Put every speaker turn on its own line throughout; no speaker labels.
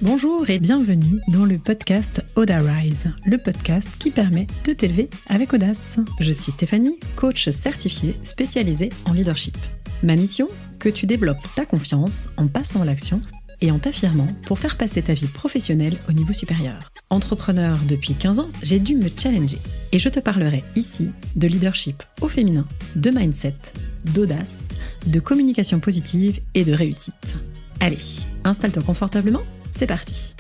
Bonjour et bienvenue dans le podcast Oda Rise, le podcast qui permet de t'élever avec audace. Je suis Stéphanie, coach certifiée spécialisée en leadership. Ma mission, que tu développes ta confiance en passant à l'action et en t'affirmant pour faire passer ta vie professionnelle au niveau supérieur. Entrepreneur depuis 15 ans, j'ai dû me challenger et je te parlerai ici de leadership au féminin, de mindset, d'audace, de communication positive et de réussite. Allez, installe-toi confortablement. C'est parti.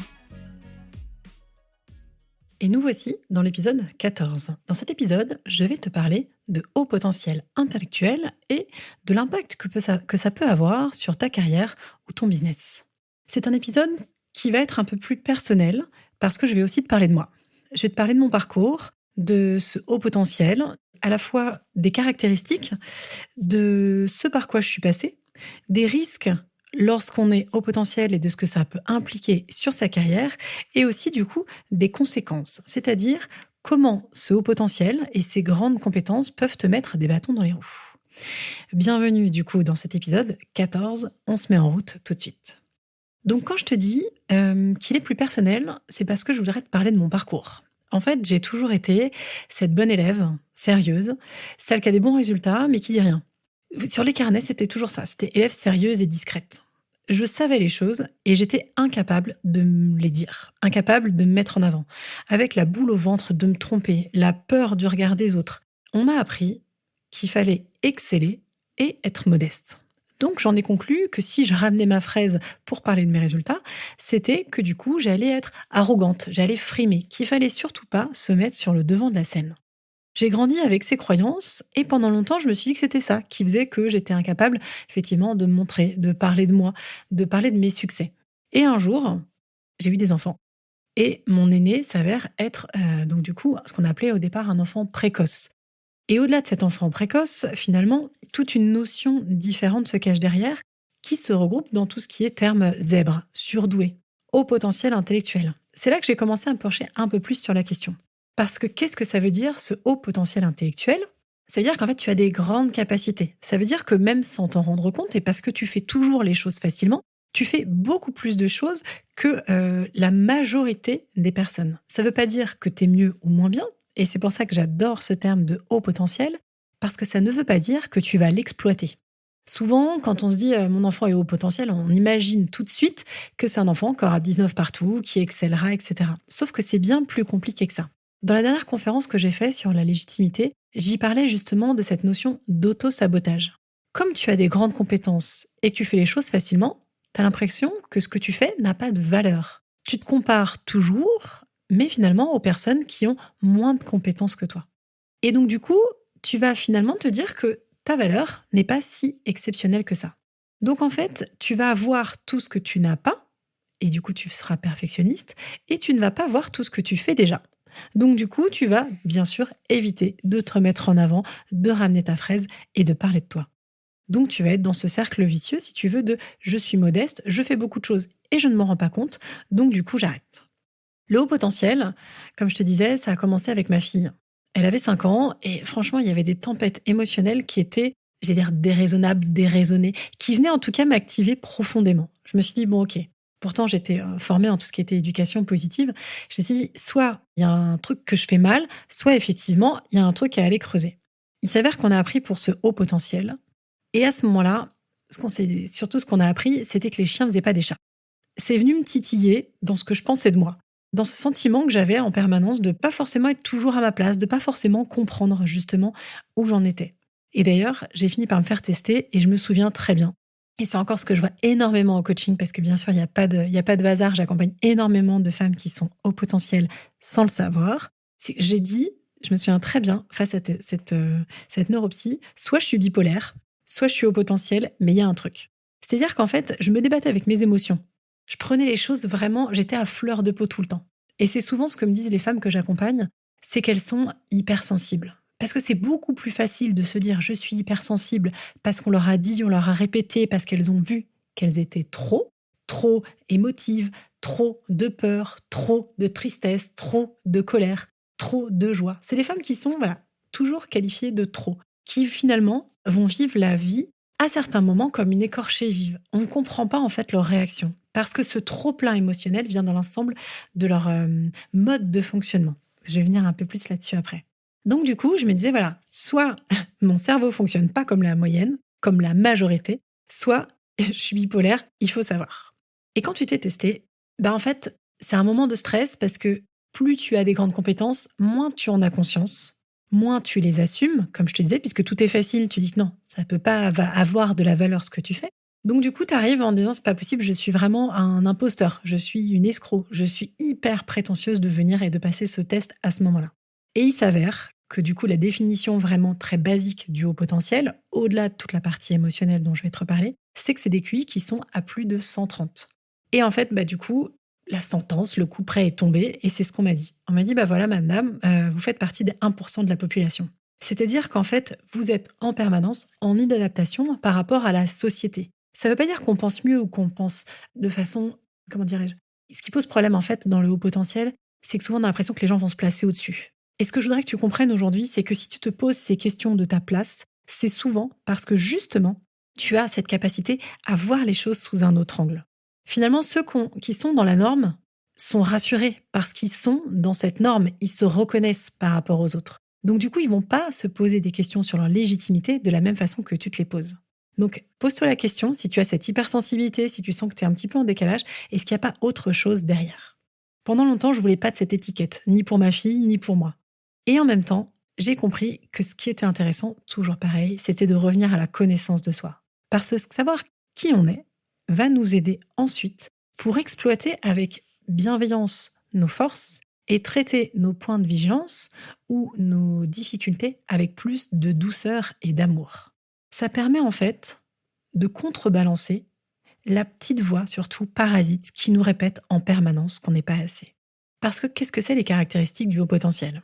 Et nous voici dans l'épisode 14. Dans cet épisode, je vais te parler de haut potentiel intellectuel et de l'impact que ça peut avoir sur ta carrière ou ton business. C'est un épisode qui va être un peu plus personnel parce que je vais aussi te parler de moi. Je vais te parler de mon parcours, de ce haut potentiel, à la fois des caractéristiques, de ce par quoi je suis passée, des risques lorsqu'on est haut potentiel et de ce que ça peut impliquer sur sa carrière, et aussi du coup des conséquences, c'est-à-dire comment ce haut potentiel et ces grandes compétences peuvent te mettre des bâtons dans les roues. Bienvenue du coup dans cet épisode 14, on se met en route tout de suite. Donc quand je te dis qu'il est plus personnel, c'est parce que je voudrais te parler de mon parcours. En fait, j'ai toujours été cette bonne élève, sérieuse, celle qui a des bons résultats mais qui dit rien. Sur les carnets, c'était toujours ça, c'était élève sérieuse et discrète. Je savais les choses et j'étais incapable de me les dire, incapable de me mettre en avant, avec la boule au ventre de me tromper, la peur du regard des autres. On m'a appris qu'il fallait exceller et être modeste. Donc j'en ai conclu que si je ramenais ma fraise pour parler de mes résultats, c'était que du coup j'allais être arrogante, j'allais frimer, qu'il fallait surtout pas se mettre sur le devant de la scène. J'ai grandi avec ces croyances et pendant longtemps, je me suis dit que c'était ça qui faisait que j'étais incapable, effectivement, de me montrer, de parler de moi, de parler de mes succès. Et un jour, j'ai eu des enfants. Et mon aîné s'avère être, donc du coup, ce qu'on appelait au départ un enfant précoce. Et au-delà de cet enfant précoce, finalement, toute une notion différente se cache derrière, qui se regroupe dans tout ce qui est terme zèbre, surdoué, haut potentiel intellectuel. C'est là que j'ai commencé à me pencher un peu plus sur la question. Parce que qu'est-ce que ça veut dire, ce haut potentiel intellectuel ? Ça veut dire qu'en fait, tu as des grandes capacités. Ça veut dire que même sans t'en rendre compte, et parce que tu fais toujours les choses facilement, tu fais beaucoup plus de choses que la majorité des personnes. Ça ne veut pas dire que tu es mieux ou moins bien, et c'est pour ça que j'adore ce terme de haut potentiel, parce que ça ne veut pas dire que tu vas l'exploiter. Souvent, quand on se dit « mon enfant est haut potentiel », on imagine tout de suite que c'est un enfant qui aura 19 partout, qui excellera, etc. Sauf que c'est bien plus compliqué que ça. Dans la dernière conférence que j'ai faite sur la légitimité, j'y parlais justement de cette notion d'auto-sabotage. Comme tu as des grandes compétences et que tu fais les choses facilement, tu as l'impression que ce que tu fais n'a pas de valeur. Tu te compares toujours, mais finalement aux personnes qui ont moins de compétences que toi. Et donc du coup, tu vas finalement te dire que ta valeur n'est pas si exceptionnelle que ça. Donc en fait, tu vas avoir tout ce que tu n'as pas, et du coup tu seras perfectionniste, et tu ne vas pas voir tout ce que tu fais déjà. Donc du coup, tu vas bien sûr éviter de te remettre en avant, de ramener ta fraise et de parler de toi. Donc tu vas être dans ce cercle vicieux, si tu veux, de « je suis modeste, je fais beaucoup de choses et je ne m'en rends pas compte, donc du coup j'arrête ». Le haut potentiel, comme je te disais, ça a commencé avec ma fille. Elle avait 5 ans et franchement, il y avait des tempêtes émotionnelles qui étaient, j'ai dire, déraisonnables, déraisonnées, qui venaient en tout cas m'activer profondément. Je me suis dit, bon ok, pourtant, j'étais formée en tout ce qui était éducation positive. Je me suis dit, soit il y a un truc que je fais mal, soit effectivement, il y a un truc à aller creuser. Il s'avère qu'on a appris pour ce haut potentiel. Et à ce moment-là, surtout ce qu'on a appris, c'était que les chiens ne faisaient pas des chats. C'est venu me titiller dans ce que je pensais de moi, dans ce sentiment que j'avais en permanence de pas forcément être toujours à ma place, de pas forcément comprendre justement où j'en étais. Et d'ailleurs, j'ai fini par me faire tester et je me souviens très bien. Et c'est encore ce que je vois énormément en coaching parce que bien sûr, il n'y a pas de hasard. J'accompagne énormément de femmes qui sont au potentiel sans le savoir. J'ai dit, je me souviens très bien, face à cette neuropsy, soit je suis bipolaire, soit je suis au potentiel, mais il y a un truc. C'est-à-dire qu'en fait, je me débattais avec mes émotions. Je prenais les choses vraiment, j'étais à fleur de peau tout le temps. Et c'est souvent ce que me disent les femmes que j'accompagne, c'est qu'elles sont hypersensibles. Parce que c'est beaucoup plus facile de se dire « je suis hypersensible » parce qu'on leur a dit, on leur a répété, parce qu'elles ont vu qu'elles étaient trop émotives, trop de peur, trop de tristesse, trop de colère, trop de joie. C'est des femmes qui sont toujours qualifiées de trop, qui finalement vont vivre la vie à certains moments comme une écorchée vive. On ne comprend pas en fait leur réaction parce que ce trop-plein émotionnel vient dans l'ensemble de leur mode de fonctionnement. Je vais venir un peu plus là-dessus après. Donc du coup, je me disais, voilà, soit mon cerveau fonctionne pas comme la moyenne, comme la majorité, soit je suis bipolaire, il faut savoir. Et quand tu t'es testé, en fait, c'est un moment de stress parce que plus tu as des grandes compétences, moins tu en as conscience, moins tu les assumes, comme je te disais, puisque tout est facile, tu dis que non, ça peut pas avoir de la valeur ce que tu fais. Donc du coup, tu arrives en disant, c'est pas possible, je suis vraiment un imposteur, je suis une escroc, je suis hyper prétentieuse de venir et de passer ce test à ce moment-là. Et il s'avère que du coup, la définition vraiment très basique du haut potentiel, au-delà de toute la partie émotionnelle dont je vais te reparler, c'est que c'est des QI qui sont à plus de 130. Et en fait, du coup, la sentence, le coup près est tombé et c'est ce qu'on m'a dit. On m'a dit, voilà, madame, vous faites partie des 1% de la population. C'est-à-dire qu'en fait, vous êtes en permanence en inadaptation par rapport à la société. Ça ne veut pas dire qu'on pense mieux ou qu'on pense de façon, comment dirais-je. Ce qui pose problème en fait dans le haut potentiel, c'est que souvent on a l'impression que les gens vont se placer au-dessus. Et ce que je voudrais que tu comprennes aujourd'hui, c'est que si tu te poses ces questions de ta place, c'est souvent parce que justement, tu as cette capacité à voir les choses sous un autre angle. Finalement, ceux qui sont dans la norme sont rassurés parce qu'ils sont dans cette norme, ils se reconnaissent par rapport aux autres. Donc du coup, ils vont pas se poser des questions sur leur légitimité de la même façon que tu te les poses. Donc pose-toi la question, si tu as cette hypersensibilité, si tu sens que tu es un petit peu en décalage, est-ce qu'il n'y a pas autre chose derrière ? Pendant longtemps, je voulais pas de cette étiquette, ni pour ma fille, ni pour moi. Et en même temps, j'ai compris que ce qui était intéressant, toujours pareil, c'était de revenir à la connaissance de soi. Parce que savoir qui on est va nous aider ensuite pour exploiter avec bienveillance nos forces et traiter nos points de vigilance ou nos difficultés avec plus de douceur et d'amour. Ça permet en fait de contrebalancer la petite voix, surtout parasite, qui nous répète en permanence qu'on n'est pas assez. Parce que qu'est-ce que c'est les caractéristiques du haut potentiel ?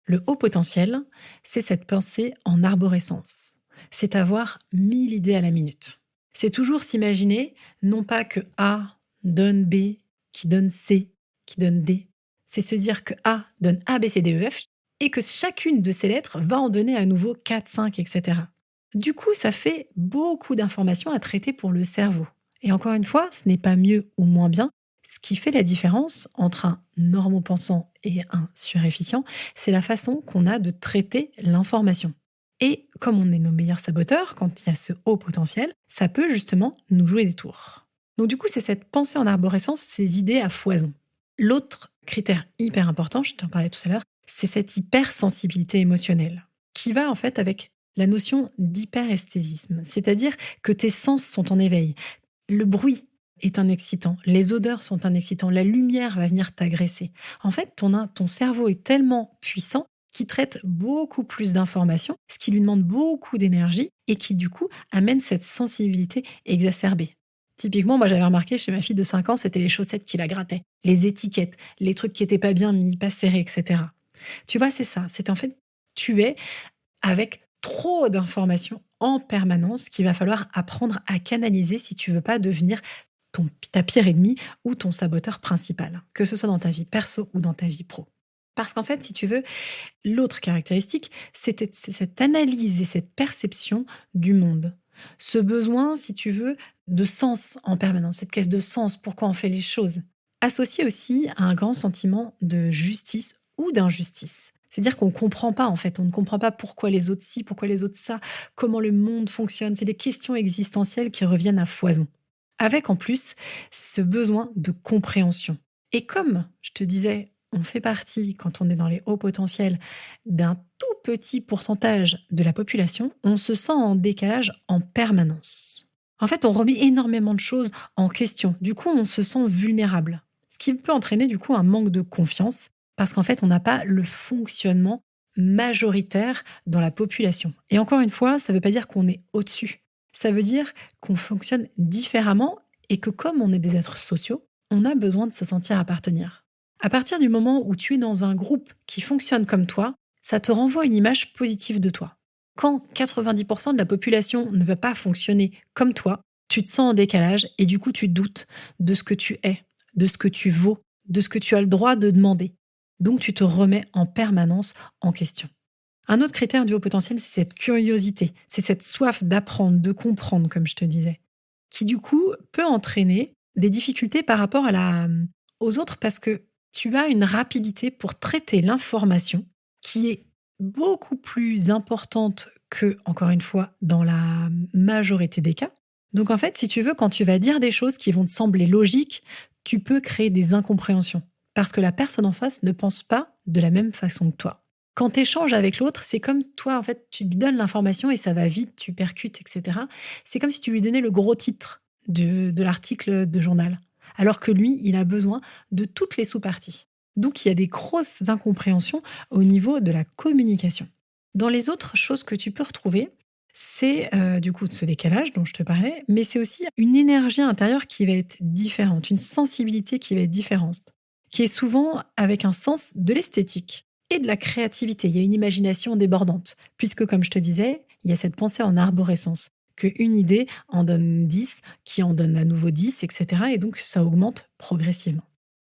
Le haut potentiel, c'est cette pensée en arborescence. C'est avoir 1000 idées à la minute. C'est toujours s'imaginer, non pas que A donne B, qui donne C, qui donne D. C'est se dire que A donne A, B, C, D, E, F, et que chacune de ces lettres va en donner à nouveau 4, 5, etc. Du coup, ça fait beaucoup d'informations à traiter pour le cerveau. Et encore une fois, ce n'est pas mieux ou moins bien. Ce qui fait la différence entre un normopensant et un surefficient, c'est la façon qu'on a de traiter l'information. Et comme on est nos meilleurs saboteurs, quand il y a ce haut potentiel, ça peut justement nous jouer des tours. Donc du coup, c'est cette pensée en arborescence, ces idées à foison. L'autre critère hyper important, je t'en parlais tout à l'heure, c'est cette hypersensibilité émotionnelle, qui va en fait avec la notion d'hyperesthésisme, c'est-à-dire que tes sens sont en éveil. Le bruit est un excitant, les odeurs sont un excitant, la lumière va venir t'agresser. En fait, ton cerveau est tellement puissant qu'il traite beaucoup plus d'informations, ce qui lui demande beaucoup d'énergie et qui du coup amène cette sensibilité exacerbée. Typiquement, moi j'avais remarqué chez ma fille de 5 ans, c'était les chaussettes qui la grattaient, les étiquettes, les trucs qui étaient pas bien mis, pas serrés, etc. Tu vois, c'est ça. C'est en fait, tu es avec trop d'informations en permanence qu'il va falloir apprendre à canaliser si tu veux pas devenir ta pire ennemie ou ton saboteur principal, que ce soit dans ta vie perso ou dans ta vie pro. Parce qu'en fait, si tu veux, l'autre caractéristique, c'est cette analyse et cette perception du monde. Ce besoin, si tu veux, de sens en permanence, cette caisse de sens, pourquoi on fait les choses. Associé aussi à un grand sentiment de justice ou d'injustice. C'est-à-dire qu'on ne comprend pas, en fait. On ne comprend pas pourquoi les autres ci, pourquoi les autres ça, comment le monde fonctionne. C'est des questions existentielles qui reviennent à foison. Avec en plus ce besoin de compréhension. Et comme je te disais, on fait partie, quand on est dans les hauts potentiels, d'un tout petit pourcentage de la population, on se sent en décalage en permanence. En fait, on remet énormément de choses en question. Du coup, on se sent vulnérable. Ce qui peut entraîner du coup un manque de confiance, parce qu'en fait, on n'a pas le fonctionnement majoritaire dans la population. Et encore une fois, ça ne veut pas dire qu'on est au-dessus. Ça veut dire qu'on fonctionne différemment et que comme on est des êtres sociaux, on a besoin de se sentir appartenir. À partir du moment où tu es dans un groupe qui fonctionne comme toi, ça te renvoie une image positive de toi. Quand 90% de la population ne va pas fonctionner comme toi, tu te sens en décalage et du coup tu doutes de ce que tu es, de ce que tu vaux, de ce que tu as le droit de demander. Donc tu te remets en permanence en question. Un autre critère du haut potentiel, c'est cette curiosité, c'est cette soif d'apprendre, de comprendre, comme je te disais, qui du coup peut entraîner des difficultés par rapport aux autres parce que tu as une rapidité pour traiter l'information qui est beaucoup plus importante que, encore une fois, dans la majorité des cas. Donc en fait, si tu veux, quand tu vas dire des choses qui vont te sembler logiques, tu peux créer des incompréhensions parce que la personne en face ne pense pas de la même façon que toi. Quand tu échanges avec l'autre, c'est comme toi, en fait, tu lui donnes l'information et ça va vite, tu percutes, etc. C'est comme si tu lui donnais le gros titre de l'article de journal. Alors que lui, il a besoin de toutes les sous-parties. Donc, il y a des grosses incompréhensions au niveau de la communication. Dans les autres choses que tu peux retrouver, c'est du coup ce décalage dont je te parlais, mais c'est aussi une énergie intérieure qui va être différente, une sensibilité qui va être différente, qui est souvent avec un sens de l'esthétique et de la créativité. Il y a une imagination débordante, puisque comme je te disais, il y a cette pensée en arborescence, qu'une idée en donne 10, qui en donne à nouveau 10, etc. Et donc ça augmente progressivement.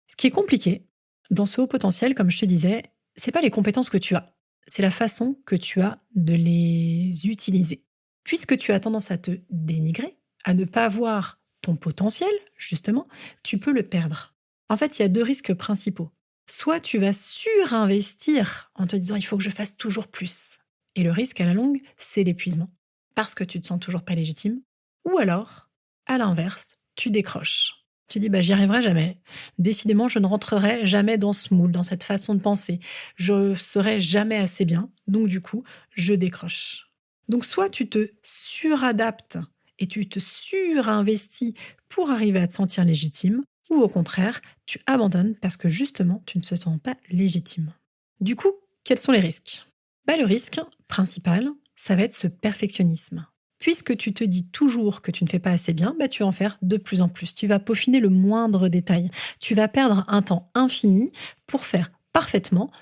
Ce qui est compliqué dans ce haut potentiel, comme je te disais, c'est pas les compétences que tu as, c'est la façon que tu as de les utiliser. Puisque tu as tendance à te dénigrer, à ne pas voir ton potentiel, justement, tu peux le perdre. En fait, il y a deux risques principaux. Soit tu vas surinvestir en te disant il faut que je fasse toujours plus. Et le risque à la longue, c'est l'épuisement. Parce que tu te sens toujours pas légitime. Ou alors, à l'inverse, tu décroches. Tu dis bah j'y arriverai jamais. Décidément, je ne rentrerai jamais dans ce moule, dans cette façon de penser. Je serai jamais assez bien. Donc du coup, je décroche. Donc soit tu te suradaptes et tu te surinvestis pour arriver à te sentir légitime, ou au contraire, tu abandonnes parce que justement, tu ne te sens pas légitime. Du coup, quels sont les risques? Le risque principal, ça va être ce perfectionnisme. Puisque tu te dis toujours que tu ne fais pas assez bien, tu vas en faire de plus en plus. Tu vas peaufiner le moindre détail. Tu vas perdre un temps infini pour faire parfaitement,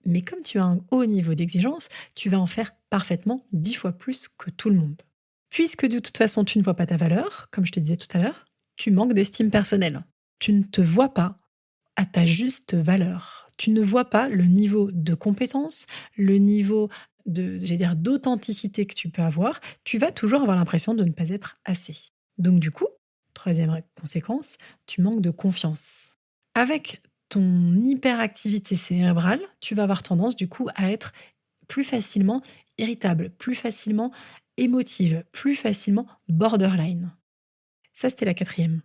mais comme tu as un haut niveau d'exigence, tu vas en faire parfaitement 10 fois plus que tout le monde. Puisque de toute façon, tu ne vois pas ta valeur, comme je te disais tout à l'heure, tu manques d'estime personnelle. Tu ne te vois pas à ta juste valeur. Tu ne vois pas le niveau de compétence, le niveau d'authenticité que tu peux avoir. Tu vas toujours avoir l'impression de ne pas être assez. Donc du coup, troisième conséquence, tu manques de confiance. Avec ton hyperactivité cérébrale, tu vas avoir tendance du coup à être plus facilement irritable, plus facilement émotive, plus facilement borderline. Ça, c'était la quatrième.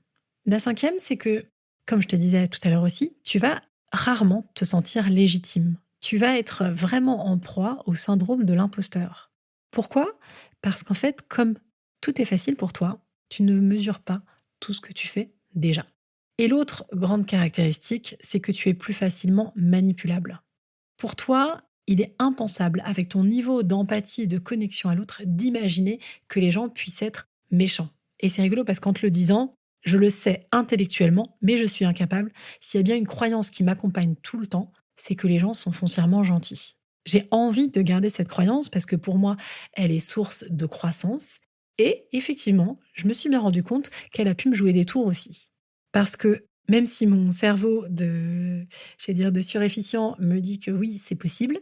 La cinquième, c'est que, comme je te disais tout à l'heure aussi, tu vas rarement te sentir légitime. Tu vas être vraiment en proie au syndrome de l'imposteur. Pourquoi? Parce qu'en fait, comme tout est facile pour toi, tu ne mesures pas tout ce que tu fais déjà. Et l'autre grande caractéristique, c'est que tu es plus facilement manipulable. Pour toi, il est impensable, avec ton niveau d'empathie et de connexion à l'autre, d'imaginer que les gens puissent être méchants. Et c'est rigolo parce qu'en te le disant, je le sais intellectuellement, mais je suis incapable. S'il y a bien une croyance qui m'accompagne tout le temps, c'est que les gens sont foncièrement gentils. J'ai envie de garder cette croyance parce que pour moi, elle est source de croissance. Et effectivement, je me suis bien rendu compte qu'elle a pu me jouer des tours aussi. Parce que même si mon cerveau de surefficient me dit que oui, c'est possible,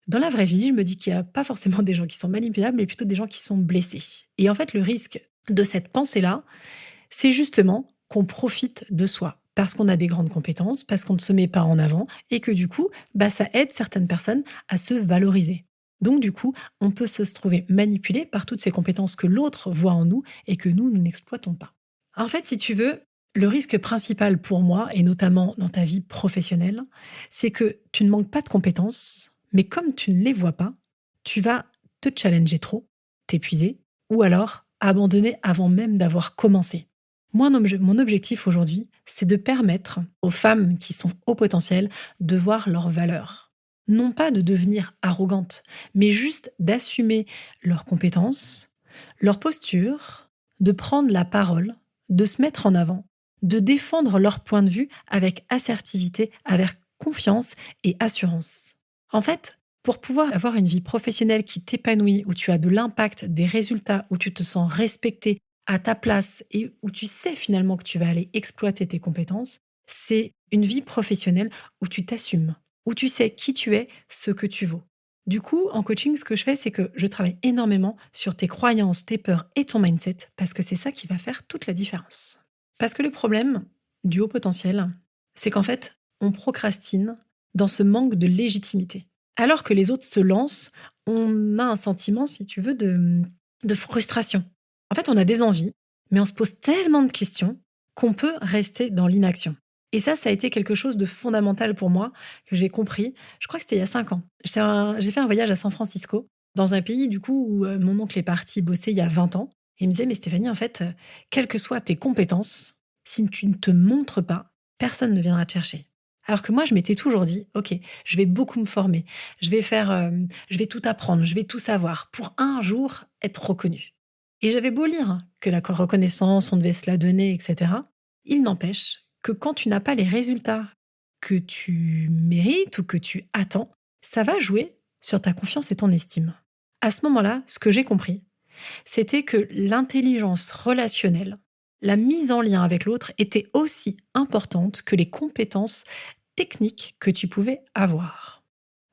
dans la vraie vie, je me dis qu'il n'y a pas forcément des gens qui sont manipulables, mais plutôt des gens qui sont blessés. Et en fait, le risque de cette pensée-là, c'est justement qu'on profite de soi. Parce qu'on a des grandes compétences, parce qu'on ne se met pas en avant, et que du coup, ça aide certaines personnes à se valoriser. Donc du coup, on peut se trouver manipulé par toutes ces compétences que l'autre voit en nous et que nous n'exploitons pas. En fait, si tu veux, le risque principal pour moi, et notamment dans ta vie professionnelle, c'est que tu ne manques pas de compétences, mais comme tu ne les vois pas, tu vas te challenger trop, t'épuiser, ou alors abandonner avant même d'avoir commencé. Moi, mon objectif aujourd'hui, c'est de permettre aux femmes qui sont au potentiel de voir leur valeur. Non pas de devenir arrogantes, mais juste d'assumer leurs compétences, leur posture, de prendre la parole, de se mettre en avant, de défendre leur point de vue avec assertivité, avec confiance et assurance. En fait, pour pouvoir avoir une vie professionnelle qui t'épanouit, où tu as de l'impact, des résultats, où tu te sens respecté à ta place et où tu sais finalement que tu vas aller exploiter tes compétences, c'est une vie professionnelle où tu t'assumes, où tu sais qui tu es, ce que tu vaux. Du coup, en coaching, ce que je fais, c'est que je travaille énormément sur tes croyances, tes peurs et ton mindset, parce que c'est ça qui va faire toute la différence. Parce que le problème du haut potentiel, c'est qu'en fait, on procrastine dans ce manque de légitimité. Alors que les autres se lancent, on a un sentiment, si tu veux, de frustration. En fait, on a des envies, mais on se pose tellement de questions qu'on peut rester dans l'inaction. Et ça a été quelque chose de fondamental pour moi, que j'ai compris. Je crois que c'était il y a 5 ans. J'ai fait un voyage à San Francisco, dans un pays du coup où mon oncle est parti bosser il y a 20 ans. Et il me disait, mais Stéphanie, en fait, quelles que soient tes compétences, si tu ne te montres pas, personne ne viendra te chercher. Alors que moi, je m'étais toujours dit, ok, je vais beaucoup me former, je vais tout apprendre, je vais tout savoir pour un jour être reconnue. Et j'avais beau lire que la reconnaissance, on devait se la donner, etc. Il n'empêche que quand tu n'as pas les résultats que tu mérites ou que tu attends, ça va jouer sur ta confiance et ton estime. À ce moment-là, ce que j'ai compris, c'était que l'intelligence relationnelle, la mise en lien avec l'autre était aussi importante que les compétences techniques que tu pouvais avoir.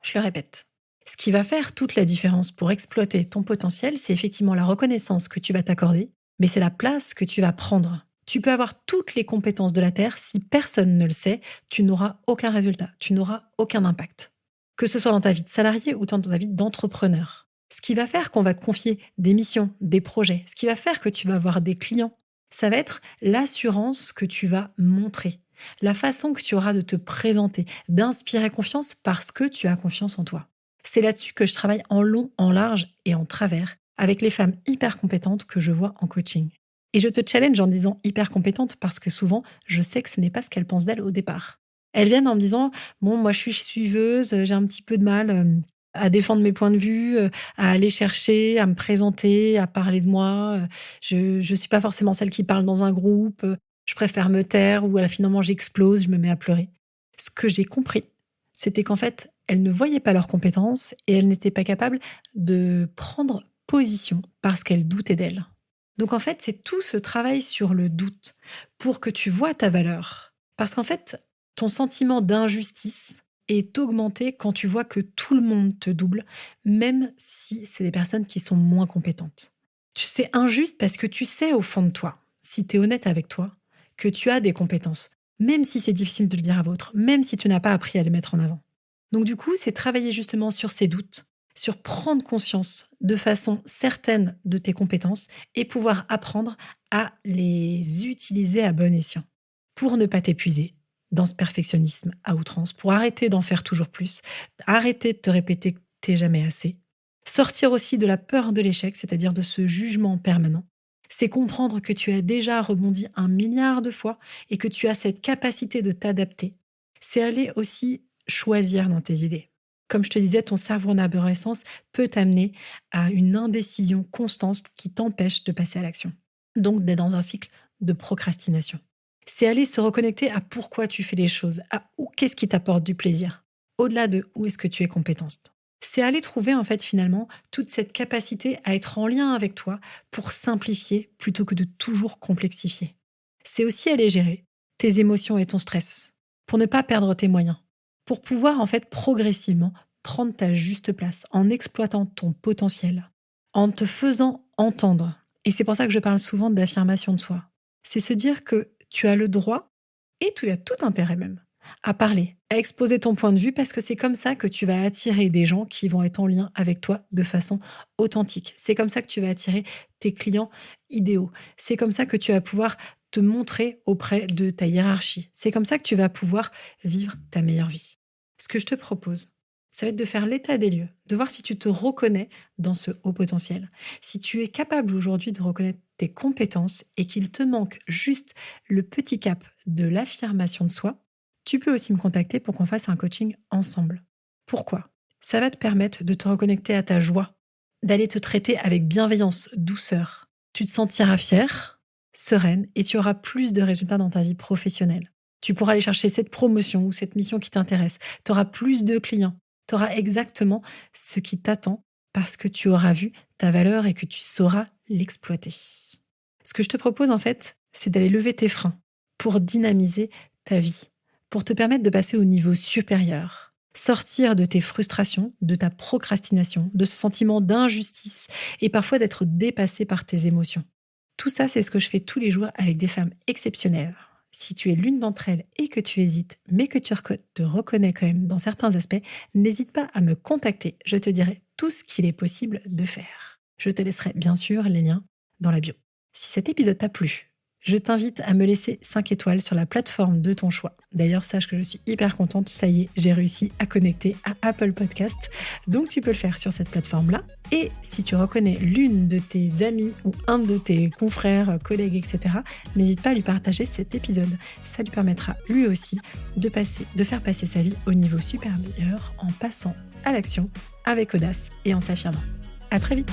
Je le répète. Ce qui va faire toute la différence pour exploiter ton potentiel, c'est effectivement la reconnaissance que tu vas t'accorder, mais c'est la place que tu vas prendre. Tu peux avoir toutes les compétences de la Terre, si personne ne le sait, tu n'auras aucun résultat, tu n'auras aucun impact. Que ce soit dans ta vie de salarié ou dans ta vie d'entrepreneur. Ce qui va faire qu'on va te confier des missions, des projets, ce qui va faire que tu vas avoir des clients, ça va être l'assurance que tu vas montrer, la façon que tu auras de te présenter, d'inspirer confiance parce que tu as confiance en toi. C'est là-dessus que je travaille en long, en large et en travers avec les femmes hyper compétentes que je vois en coaching. Et je te challenge en disant hyper compétentes parce que souvent, je sais que ce n'est pas ce qu'elles pensent d'elles au départ. Elles viennent en me disant, bon, moi je suis suiveuse, j'ai un petit peu de mal à défendre mes points de vue, à aller chercher, à me présenter, à parler de moi. Je ne suis pas forcément celle qui parle dans un groupe. Je préfère me taire ou finalement j'explose, je me mets à pleurer. Ce que j'ai compris, c'était qu'en fait, elles ne voyaient pas leurs compétences et elles n'étaient pas capables de prendre position parce qu'elles doutaient d'elles. Donc en fait, c'est tout ce travail sur le doute pour que tu vois ta valeur. Parce qu'en fait, ton sentiment d'injustice est augmenté quand tu vois que tout le monde te double, même si c'est des personnes qui sont moins compétentes. C'est injuste parce que tu sais au fond de toi, si tu es honnête avec toi, que tu as des compétences, même si c'est difficile de le dire à l'autre, même si tu n'as pas appris à les mettre en avant. Donc du coup, c'est travailler justement sur ces doutes, sur prendre conscience de façon certaine de tes compétences et pouvoir apprendre à les utiliser à bon escient pour ne pas t'épuiser dans ce perfectionnisme à outrance, pour arrêter d'en faire toujours plus, arrêter de te répéter que t'es jamais assez, sortir aussi de la peur de l'échec, c'est-à-dire de ce jugement permanent. C'est comprendre que tu as déjà rebondi 1 milliard de fois et que tu as cette capacité de t'adapter. C'est aller aussi choisir dans tes idées. Comme je te disais, ton cerveau en arborescence peut t'amener à une indécision constante qui t'empêche de passer à l'action. Donc d'être dans un cycle de procrastination. C'est aller se reconnecter à pourquoi tu fais les choses, à qu'est-ce qui t'apporte du plaisir, au-delà de où est-ce que tu es compétente. C'est aller trouver en fait finalement toute cette capacité à être en lien avec toi pour simplifier plutôt que de toujours complexifier. C'est aussi aller gérer tes émotions et ton stress pour ne pas perdre tes moyens, pour pouvoir en fait progressivement prendre ta juste place en exploitant ton potentiel, en te faisant entendre. Et c'est pour ça que je parle souvent d'affirmation de soi. C'est se dire que tu as le droit, et tu as tout intérêt même, à parler, à exposer ton point de vue, parce que c'est comme ça que tu vas attirer des gens qui vont être en lien avec toi de façon authentique. C'est comme ça que tu vas attirer tes clients idéaux. C'est comme ça que tu vas pouvoir te montrer auprès de ta hiérarchie. C'est comme ça que tu vas pouvoir vivre ta meilleure vie. Ce que je te propose, ça va être de faire l'état des lieux, de voir si tu te reconnais dans ce haut potentiel. Si tu es capable aujourd'hui de reconnaître tes compétences et qu'il te manque juste le petit cap de l'affirmation de soi, tu peux aussi me contacter pour qu'on fasse un coaching ensemble. Pourquoi ? Ça va te permettre de te reconnecter à ta joie, d'aller te traiter avec bienveillance, douceur. Tu te sentiras fière, sereine et tu auras plus de résultats dans ta vie professionnelle. Tu pourras aller chercher cette promotion ou cette mission qui t'intéresse. Tu auras plus de clients. Tu auras exactement ce qui t'attend parce que tu auras vu ta valeur et que tu sauras l'exploiter. Ce que je te propose en fait, c'est d'aller lever tes freins pour dynamiser ta vie, pour te permettre de passer au niveau supérieur. Sortir de tes frustrations, de ta procrastination, de ce sentiment d'injustice et parfois d'être dépassé par tes émotions. Tout ça, c'est ce que je fais tous les jours avec des femmes exceptionnelles. Si tu es l'une d'entre elles et que tu hésites, mais que tu te reconnais quand même dans certains aspects, n'hésite pas à me contacter. Je te dirai tout ce qu'il est possible de faire. Je te laisserai bien sûr les liens dans la bio. Si cet épisode t'a plu, je t'invite à me laisser 5 étoiles sur la plateforme de ton choix. D'ailleurs, sache que je suis hyper contente. Ça y est, j'ai réussi à connecter à Apple Podcast. Donc, tu peux le faire sur cette plateforme-là. Et si tu reconnais l'une de tes amies ou un de tes confrères, collègues, etc., n'hésite pas à lui partager cet épisode. Ça lui permettra lui aussi de faire passer sa vie au niveau supérieur en passant à l'action avec audace et en s'affirmant. À très vite!